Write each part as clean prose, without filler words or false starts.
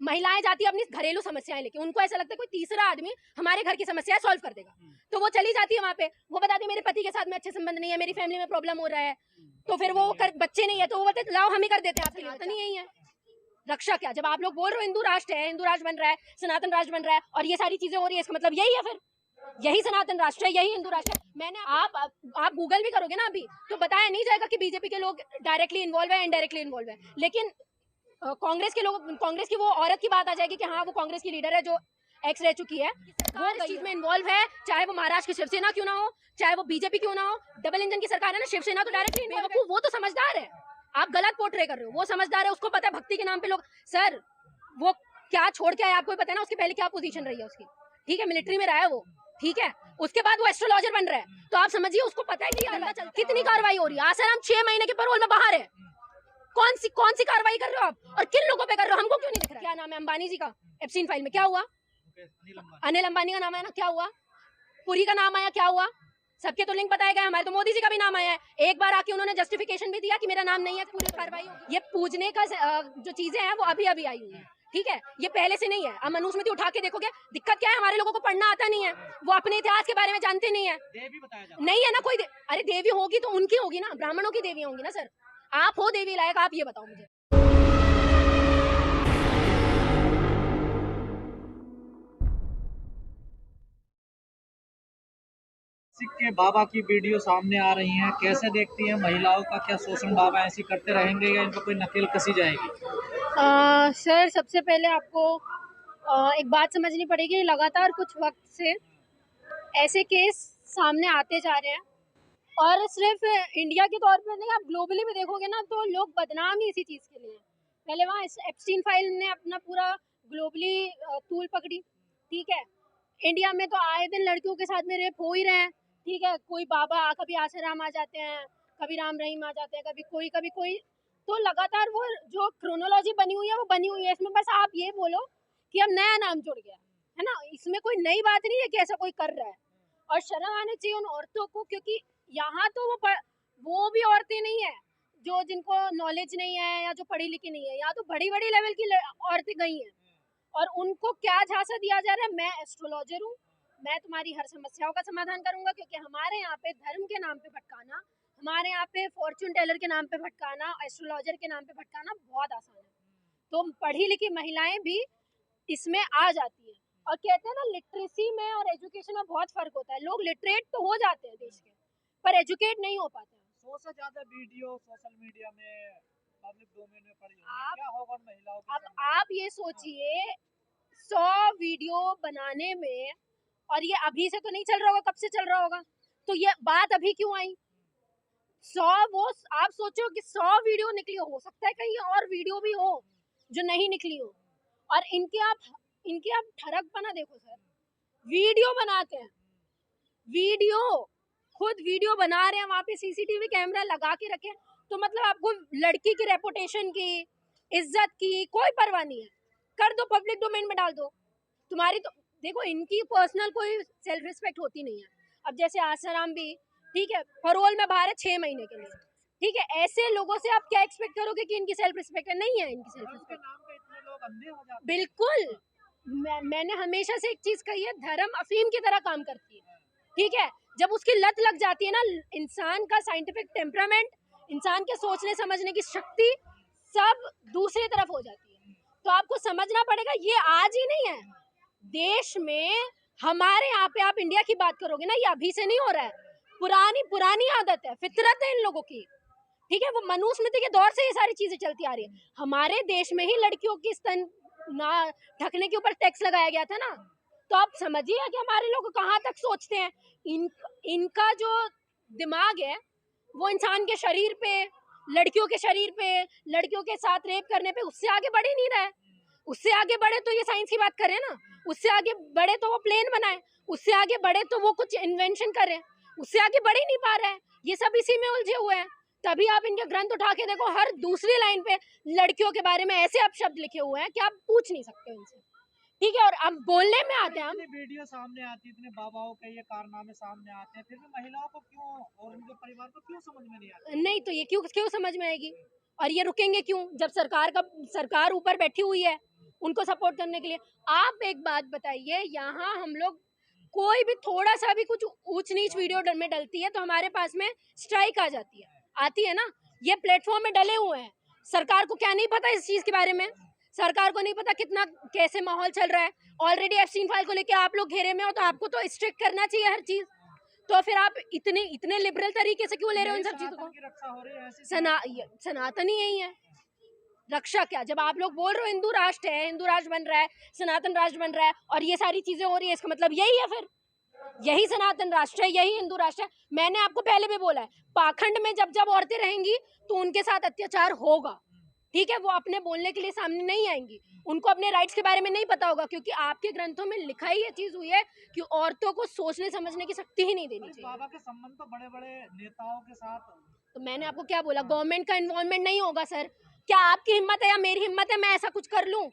महिलाएं जाती है अपनी घरेलू समस्याएं लेके, उनको ऐसा लगता है कोई तीसरा आदमी हमारे घर की समस्या सॉल्व कर देगा, तो वो चली जाती है वहां पे, वो बताती है मेरे पति के साथ में अच्छे संबंध नहीं है, मेरी फैमिली में प्रॉब्लम हो रहा है, तो फिर वो बच्चे नहीं है तो वो बोलते लाओ हम ही कर देते हैं, आपके लिए तो नहीं यही है रक्षा। क्या जब आप लोग बोल रहे हो हिंदू राष्ट्र है, हिंदू राष्ट्र बन रहा है, सनातन राष्ट्र बन रहा है और ये सारी चीजें हो रही है, इसका मतलब यही है, फिर यही सनातन राष्ट्र है, यही हिंदू राष्ट्र है। मैंने आप गूगल भी करोगे ना अभी तो बताया नहीं जाएगा कि बीजेपी के लोग डायरेक्टली इन्वॉल्व है, इनडायरेक्टली इन्वॉल्व है, लेकिन कांग्रेस के लोग, कांग्रेस की वो औरत की बात आ जाएगी कि हाँ वो कांग्रेस की लीडर है जो एक्स रह चुकी है, वो इस चीज में इन्वॉल्व है, चाहे वो महाराष्ट्र की शिवसेना क्यों ना हो, चाहे वो बीजेपी क्यों ना हो, डबल इंजन की सरकार है ना, शिवसेना तो डायरेक्टली बेवकूफ, वो तो समझदार है, आप गलत पोर्ट्रे कर रहे हो, वो समझदार है, उसको पता है भक्ति के नाम पे लोग, सर वो क्या छोड़ के आया आपको पता है ना, उसके पहले क्या पोजीशन रही है उसकी, ठीक है मिलिट्री में रहा है वो, ठीक है, उसके बाद वो एस्ट्रोलॉजर बन रहा है, तो आप समझिए उसको पता है कि कितनी कार्रवाई हो रही है, आसाराम 6 महीने के पैरोल में बाहर है, कौन सी कार्रवाई कर रहे हो आप और किन लोगों पे कर रहे हो, हमको क्यों नहीं दिख रहा? क्या नाम है अंबानी जी का, एप्स्टीन फाइल में क्या हुआ, अनिल अंबानी का नाम आया ना, क्या हुआ, पुरी का नाम आया, क्या हुआ, सबके तो लिंक बताए गए, हमारे तो मोदी जी का भी नाम आया है, एक बार आके उन्होंने जस्टिफिकेशन भी दिया कि मेरा नाम नहीं है, पूरी कार्रवाई ये पूजने का जो चीजें हैं वो अभी अभी आई हुई है, ठीक है, ये पहले से नहीं है। अब मनुस्मृति उठा के देखोगे, दिक्कत क्या है, हमारे लोगों को पढ़ना आता नहीं है, वो अपने इतिहास के बारे में जानते नहीं है, नहीं है ना कोई अरे देवी होगी तो उनकी होगी ना, ब्राह्मणों की देवी होंगी ना सर, आप हो देवी लायक, आप ये बताओ मुझे। के बाबा की वीडियो सामने आ रही हैं, कैसे देखती हैं, महिलाओं का क्या शोषण बाबा ऐसी करते रहेंगे या इनको कोई नकेल कसी जाएगी? सर सबसे पहले आपको एक बात समझनी पड़ेगी, लगातार कुछ वक्त से ऐसे केस सामने आते जा रहे हैं और सिर्फ इंडिया के तौर पर नहीं, आप ग्लोबली भी देखोगे ना तो लोग बदनाम ही इसी चीज़ के लिए। पहले वहाँ एप्स्टीन फाइल ने अपना पूरा ग्लोबली तूल पकड़ी, ठीक है, इंडिया में तो आए दिन लड़कियों के साथ में रेप हो ही रहे हैं, ठीक है, कोई बाबा कभी आसाराम आ जाते हैं, कभी राम रहीम आ जाते हैं, कभी कोई, तो लगातार वो जो क्रोनोलॉजी बनी हुई है वो बनी हुई है, इसमें बस आप ये बोलो कि अब नया नाम जुड़ गया है ना, इसमें कोई नई बात नहीं है कि ऐसा कोई कर रहा है, और शर्म आनी चाहिए उन औरतों को, क्योंकि यहाँ तो वो भी औरतें नहीं है जो जिनको नॉलेज नहीं है या जो पढ़ी लिखी नहीं है, यहाँ तो बड़ी बड़ी लेवल की औरतें गई हैं और उनको क्या झांसा दिया जा रहा है, मैं एस्ट्रोलॉजर हूँ, मैं तुम्हारी हर समस्याओं का समाधान करूंगा, क्योंकि हमारे यहाँ पे धर्म के नाम पे भटकाना, हमारे यहाँ पे फॉर्च्यून टेलर के नाम पे भटकाना, एस्ट्रोलॉजर के नाम पे भटकाना बहुत आसान है, तो पढ़ी लिखी महिलाएं भी इसमें आ जाती है, और कहते हैं ना लिटरेसी में और एजुकेशन में बहुत फर्क होता है, लोग लिटरेट तो हो जाते हैं देश के पर एजुकेट नहीं हो पाते हैं। 100 से ज्यादा वीडियो सोशल मीडिया में पब्लिक डोमेन में पड़ी है, क्या होगा उन महिलाओं के अब आप ये सोचिए 100 वीडियो बनाने में, और ये अभी से तो नहीं चल रहा होगा, कब से चल रहा होगा, तो ये बात अभी क्यों आई, 100 वो आप सोचो कि 100 वीडियो निकली हो सकता है कहीं और वीडियो भी हो जो नहीं निकली हो, और इनके आप ठरकपना देखो सर, वीडियो बनाते हैं, वीडियो खुद वीडियो बना रहे हैं, वहां पे सीसीटीवी कैमरा लगा के रखे, तो मतलब आपको लड़की की रेपुटेशन की, इज्जत की कोई परवाह नहीं है, कर दो पब्लिक डोमेन में डाल दो, तुम्हारी तो देखो इनकी पर्सनल कोई सेल्फ रिस्पेक्ट होती नहीं है, अब जैसे आसाराम भी, ठीक है, पैरोल में बाहर है 6 महीने के लिए, ठीक है, ऐसे लोगों से आप क्या एक्सपेक्ट करोगे कि इनकी सेल्फ रिस्पेक्ट है, नहीं है इनकी सेल्फ रिस्पेक्ट, बिल्कुल। मैंने हमेशा से एक चीज कही है, धर्म अफीम की तरह काम करती है, ठीक है, जब उसकी लत लग जाती है ना, इंसान का साइंटिफिक टेम्परामेंट, इंसान के सोचने समझने की शक्ति सब दूसरी तरफ हो जाती है, तो आपको समझना पड़ेगा ये आज ही नहीं है, देश में हमारे यहाँ पे आप इंडिया की बात करोगे ना, ये अभी से नहीं हो रहा है, पुरानी आदत है, फितरत है इन लोगों की, ठीक है, वो मनुस्मृति के दौर से ये सारी चीजें चलती आ रही है, हमारे देश में ही लड़कियों की स्तन ना ढकने के ऊपर टैक्स लगाया गया था ना, तो आप समझिए कि हमारे लोग कहाँ तक सोचते हैं, इनका जो दिमाग है वो इंसान के शरीर पे, लड़कियों के शरीर पे, लड़कियों के साथ रेप करने पे, उससे आगे बढ़ ही नहीं रहा है, उससे आगे बढ़े तो ये साइंस की बात करें ना, उससे आगे बढ़े तो वो प्लेन बनाए, उससे आगे बढ़े तो वो कुछ इन्वेंशन करें, उससे आगे बढ़ ही नहीं पा रहा है, ये सब इसी में उलझे हुए हैं, तभी आप इनके ग्रंथ उठा के देखो, हर दूसरी लाइन पे लड़कियों के बारे में ऐसे अपशब्द लिखे हुए हैं कि आप पूछ नहीं सकते उनसे, ठीक है, और अब बोलने में आते हैं हम। इतनी वीडियो सामने आती है, इतने बाबाओं के ये कारनामे सामने आते हैं, फिर भी महिलाओं को क्यों और उनके परिवार को क्यों समझ में नहीं आता? नहीं तो ये क्यों क्यों समझ में आएगी, और ये रुकेंगे क्यों जब सरकार ऊपर बैठी हुई है उनको सपोर्ट करने के लिए। आप एक बात बताइए, यहाँ हम लोग कोई भी थोड़ा सा भी कुछ ऊंच नीच वीडियो में डलती है तो हमारे पास में स्ट्राइक आ जाती है, आती है ना। ये प्लेटफॉर्म में डले हुए हैं, सरकार को क्या नहीं पता इस चीज के बारे में? सरकार को नहीं पता कितना कैसे माहौल चल रहा है? ऑलरेडी एफसीन फाइल को लेके आप लोग घेरे में हो, तो आपको तो स्ट्रिक्ट करना चाहिए हर चीज। तो फिर आप इतने लिबरल तरीके से क्यों ले रहे हो इन सब चीजों को? रक्षा हो रही है ऐसी सनातन ही यही है। रक्षा क्या, जब आप लोग बोल रहे हो हिंदू राष्ट्र है, हिंदू राष्ट्र बन रहा है, सनातन राष्ट्र बन रहा है, और ये सारी चीजें हो रही है, इसका मतलब यही है, फिर यही सनातन राष्ट्र है, यही हिंदू राष्ट्र है। मैंने आपको पहले भी बोला है, पाखंड में जब जब औरतें रहेंगी तो उनके साथ अत्याचार होगा, ठीक है। वो अपने बोलने के लिए सामने नहीं आएंगी, उनको अपने राइट्स के बारे में नहीं पता होगा, क्योंकि आपके ग्रंथों में लिखा ही ये चीज हुई है कि औरतों को सोचने समझने की शक्ति ही नहीं देनी चाहिए। बाबा के संबंध तो बड़े बड़े नेताओं के साथ, तो मैंने आपको क्या बोला, गवर्नमेंट का इन्वॉल्वमेंट नहीं होगा सर। क्या आपकी हिम्मत है या मेरी हिम्मत है मैं ऐसा कुछ कर लूं,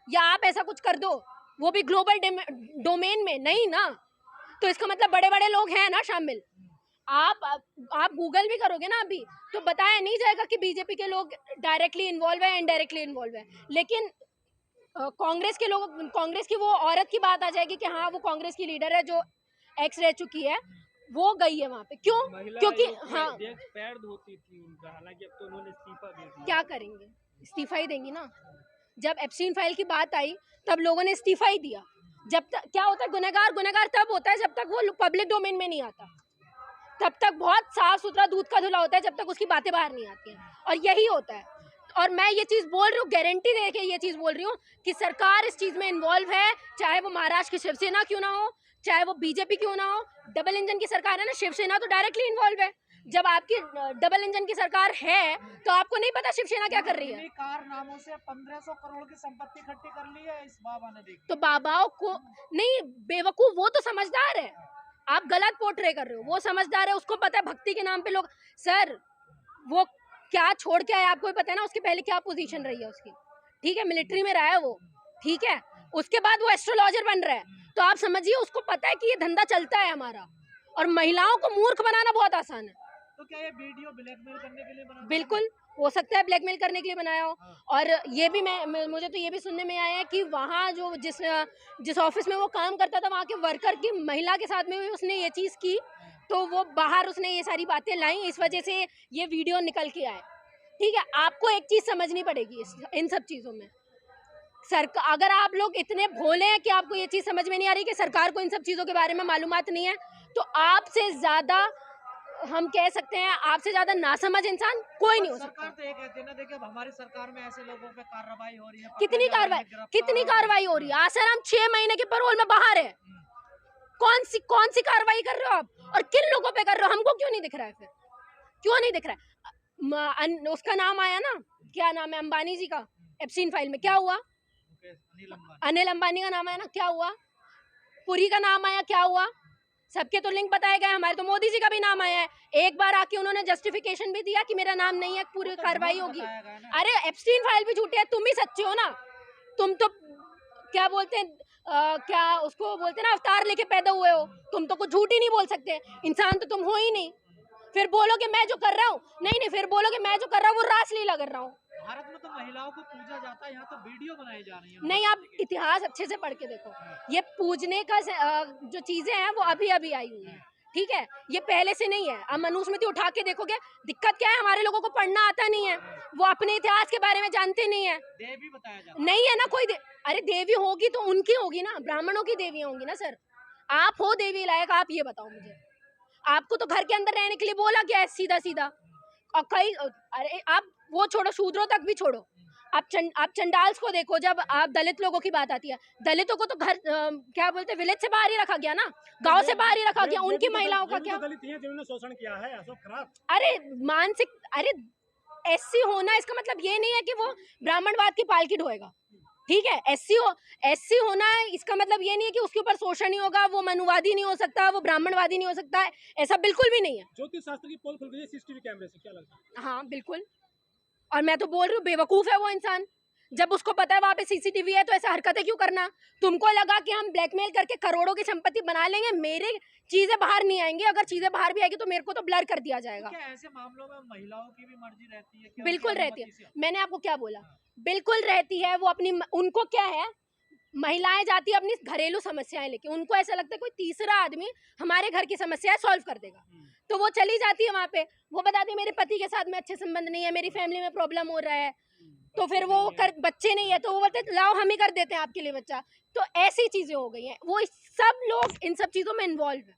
या आप ऐसा कुछ कर दो, वो भी ग्लोबल डोमेन में? नहीं ना। तो इसका मतलब बड़े बड़े लोग हैं ना शामिल। आप गूगल भी करोगे ना अभी, तो बताया नहीं जाएगा कि बीजेपी के लोग डायरेक्टली इन्वॉल्व है, इनडायरेक्टली इन्वॉल्व है। लेकिन कांग्रेस के लोग, कांग्रेस की वो औरत की बात आ जाएगी कि हाँ वो कांग्रेस की लीडर है जो एक्स रह चुकी है, वो गई है वहां पे। क्यों? क्योंकि हाँ, पैर धोती थी उनका, हालांकि अब तो उन्होंने इस्तीफा दे दिया। क्या करेंगे, इस्तीफा ही देंगी ना। जब एप्स्टीन फाइल की बात आई तब लोगों ने इस्तीफा ही दिया। जब तक क्या होता है, गुनहगार तब होता है जब तक वो पब्लिक डोमेन में नहीं आता, तब तक बहुत साफ सुथरा दूध का धुला होता है, जब तक उसकी बातें बाहर नहीं आती हैं, और यही होता है। और मैं ये चीज बोल रही हूँ, गारंटी दे के ये चीज बोल रही हूँ कि सरकार इस चीज में इन्वॉल्व है, चाहे वो महाराष्ट्र की शिवसेना क्यों ना हो, चाहे वो बीजेपी क्यों ना हो। डबल इंजन की सरकार है ना, शिवसेना तो डायरेक्टली इन्वॉल्व है। जब आपकी डबल इंजन की सरकार है तो आपको नहीं पता शिवसेना क्या कर रही है? कारनामों से 1500 करोड़ की संपत्ति इकट्ठी कर ली है इस बाबा ने, देखी। तो बाबाओं को नहीं, बेवकूफ वो तो समझदार है, आप गलत पोर्ट्रे कर रहे हो। वो समझदार है, उसको पता है भक्ति के नाम पे लोग, सर वो क्या छोड़ के आया आपको भी पता है ना, उसके पहले क्या पोजीशन रही है उसकी, ठीक है, मिलिट्री में रहा है वो, ठीक है। उसके बाद वो एस्ट्रोलॉजर बन रहा है, तो आप समझिए उसको पता है कि ये धंधा चलता है हमारा, और महिलाओं को मूर्ख बनाना बहुत आसान है। तो क्या ये वीडियो ब्लैकमेल करने के लिए बना? बिल्कुल हो सकता है ब्लैकमेल करने के लिए बनाया हो। और ये भी मुझे तो ये भी सुनने में आया है कि वहाँ जो जिस ऑफिस में वो काम करता था, वहाँ के वर्कर की महिला के साथ में भी उसने ये चीज़ की, तो वो बाहर उसने ये सारी बातें लाई, इस वजह से ये वीडियो निकल के आए, ठीक है। आपको एक चीज़ समझनी पड़ेगी इन सब चीज़ों में, सरकार, अगर आप लोग इतने भोले हैं कि आपको ये चीज़ समझ में नहीं आ रही कि सरकार को इन सब चीज़ों के बारे में मालूमात नहीं है, तो आपसे ज़्यादा, हम कह सकते हैं आपसे ज्यादा नासमझ इंसान कोई नहीं हो सकता। सरकार तो ये कहती है ना, देखिए हमारी सरकार में ऐसे लोगों पे कार्रवाई हो रही है। कितनी कार्रवाई हो रही है? आसाराम 6 महीने के पैरोल में बाहर है, कौन सी कार्रवाई कर रहे हो आप, और किन लोगों पे कर रहे हो? हमको क्यों नहीं दिख रहा है? फिर क्यों नहीं दिख रहा है? उसका नाम आया ना, क्या नाम है अंबानी जी का, एप्स्टीन फाइल में क्या हुआ? अनिल अंबानी का नाम आया ना, क्या हुआ? पुरी का नाम आया, क्या हुआ? सबके तो लिंक बताए गए, हमारे तो मोदी जी का भी नाम आया है। एक बार आके उन्होंने जस्टिफिकेशन भी दिया कि मेरा नाम नहीं है, पूरी कार्रवाई होगी। अरे एप्स्टीन फाइल भी झूठी है, तुम ही सच्चे हो ना। तुम तो क्या बोलते हैं, क्या उसको बोलते हैं ना, अवतार लेके पैदा हुए हो, तुम तो कुछ झूठ ही नहीं बोल सकते, इंसान तो तुम हो ही नहीं। फिर बोलोगे मैं जो कर रहा हूँ, नहीं, फिर बोलोगे मैं जो कर रहा हूँ वो रासलीला कर रहा हूँ। भारत में तो महिलाओं को पूजा जाता है, यहाँ तो वीडियो बनाई जा रही है। नहीं, आप इतिहास अच्छे से पढ़ के देखो, ये पूजने का जो चीजें हैं वो अभी अभी आई हुई है, ठीक है, ये पहले से नहीं है। अब मनुस्मृति उठा के देखोगे, दिक्कत क्या है, हमारे लोगों को पढ़ना आता नहीं है, वो अपने इतिहास के बारे में जानते नहीं है। देवी बताया जाता नहीं है ना कोई अरे देवी होगी तो उनकी होगी ना, ब्राह्मणों की देवी होंगी ना सर। आप हो देवी लायक? आप ये बताओ मुझे, आपको तो घर के अंदर रहने के लिए बोला गया है सीधा सीधा। और कई, अरे आप वो छोड़ो, शूद्रों तक भी छोड़ो, आप चंडाल्स को देखो। जब आप दलित लोगों की बात आती है, दलितों को तो घर क्या बोलते हैं, विलेज से बाहर ही रखा गया ना, गांव से बाहर ही रखा गया। उनकी महिलाओं का क्या? दलित हैं जिन्होंने शोषण किया है, अशोक खराब। अरे मानसिक, अरे एससी होना इसका मतलब ये नहीं है कि वो ब्राह्मणवाद की पालकी ढोएगा, ठीक है। एससी होना है इसका मतलब ये नहीं है कि उसके ऊपर शोषण नहीं होगा, वो मनुवादी नहीं हो सकता, वो ब्राह्मणवादी नहीं हो सकता है, ऐसा बिल्कुल भी नहीं है। ज्योतिष शास्त्र की पोल खुल गई है सीसीटीवी कैमरे से, क्या लगता है? हाँ बिल्कुल, और मैं तो बोल रही हूँ बेवकूफ है वो इंसान। जब उसको पता है वहाँ पे सीसीटीवी है तो ऐसा हरकतें क्यों करना? तुमको लगा कि हम ब्लैकमेल करके करोड़ों की संपत्ति बना लेंगे, मेरे चीजें बाहर नहीं आएंगी, अगर चीजें बाहर भी आएगी तो मेरे को तो ब्लर कर दिया जाएगा। क्या ऐसे मामलों में महिलाओं की भी मर्जी रहती है? क्या बिल्कुल उनकी रहती है। अनुमति से? मैंने आपको क्या बोला, बिल्कुल रहती है। वो अपनी, उनको क्या है, महिलाएं जाती है अपनी घरेलू समस्याएं लेके, उनको ऐसा लगता है कोई तीसरा आदमी हमारे घर की समस्या सॉल्व कर देगा, तो वो चली जाती है वहां पे, वो बताती है मेरे पति के साथ में अच्छे संबंध नहीं है, मेरी फैमिली में प्रॉब्लम हो रहा है, तो फिर वो बच्चे नहीं है तो वो बोलते लाओ हम ही कर देते हैं आपके लिए बच्चा। तो ऐसी चीजें हो गई हैं, वो सब लोग इन सब चीजों में इन्वॉल्व है।